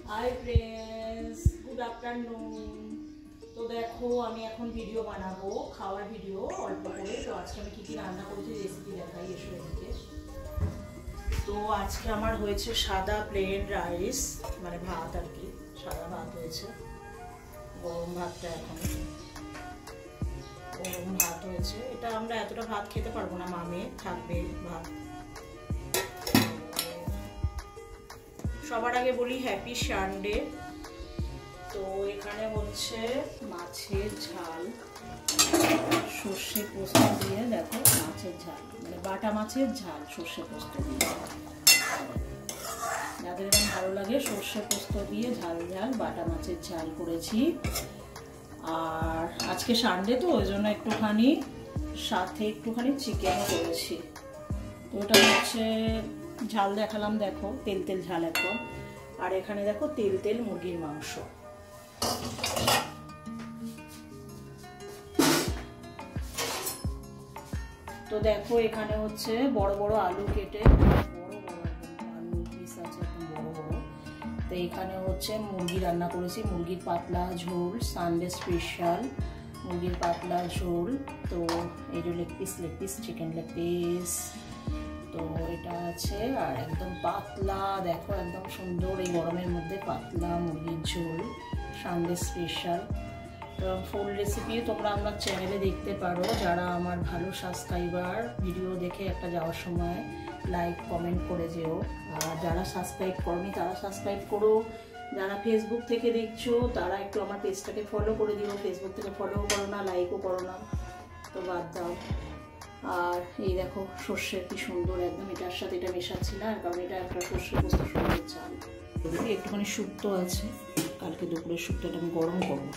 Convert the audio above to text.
Hi friends, good afternoon. তো দেখো আমি এখন ভিডিও বানাবো, খাওয়ার ভিডিও অল্প করে। তো আজকে আমি কী কী রান্না করেছি রেসিপি দেখাই, এসো এদিকে। তো আজকে আমার হয়েছে সাদা প্লেন রাইস, মানে ভাত আর কি, সাদা ভাত হয়েছে। গরম ভাতটা এখন গরম ভাত হয়েছে। এটা আমরা এতটা ভাত খেতে পারবো না, মামে থাকবে ভাত। সবার আগে বলি হ্যাপি সানডে। তো এখানে হচ্ছে মাছের ঝাল, সর্ষে পোস্ত দিয়ে, দেখো মাছের ঝাল মানে বাটা মাছের ঝাল সর্ষে পোস্ত দিয়ে। যাদের এরকম ভালো লাগে সর্ষে পোস্ত দিয়ে ঝাল ঝাল বাটা মাছের ঝাল করেছি। আর আজকে সানডে তো ওই জন্য একটুখানি সাথে একটুখানি চিকেনও করেছি। তো ওটা হচ্ছে ঝাল দেখালাম, দেখো তেল তেল ঝাল একদম। আর এখানে দেখো তেল তেল মুরগির মাংস। তো দেখো এখানে হচ্ছে বড় বড় আলু কেটে, বড় বড় আলু পিস আছে একদম বড় বড়। তো এখানে হচ্ছে মুরগি রান্না করেছি, মুরগির পাতলা ঝোল, সানডে স্পেশাল মুরগির পাতলা ঝোল। তো এই যে leg piece chicken leg piece, তো এটা আছে। আর একদম পাতলা, দেখো একদম সুন্দর এই গরমের মধ্যে পাতলা মুরগির ঝোল, সানডে স্পেশাল। তো ফুল রেসিপি তোমরা আমার চ্যানেলে দেখতে পারো। যারা আমার ভালো সাবস্ক্রাইবার, ভিডিও দেখে একটা যাওয়ার সময় লাইক কমেন্ট করে যেও। আর যারা সাবস্ক্রাইব করোনি তারা সাবস্ক্রাইব করো। যারা ফেসবুক থেকে দেখছো তারা একটু আমার পেজটাকে ফলো করে দিও। ফেসবুক থেকে ফলো করো না, লাইকও করো না, তো বাদ দাও। আর এই দেখো সর্ষে কি সুন্দর একদম, এটার সাথে এটা মেশাচ্ছি না, কারণ এটা একটা সর্ষে পোস্ত সুন্দর চাল। একটুখানি শুক্তো আছে, কালকে দুপুরের শুক্তোটা আমি গরম করবো।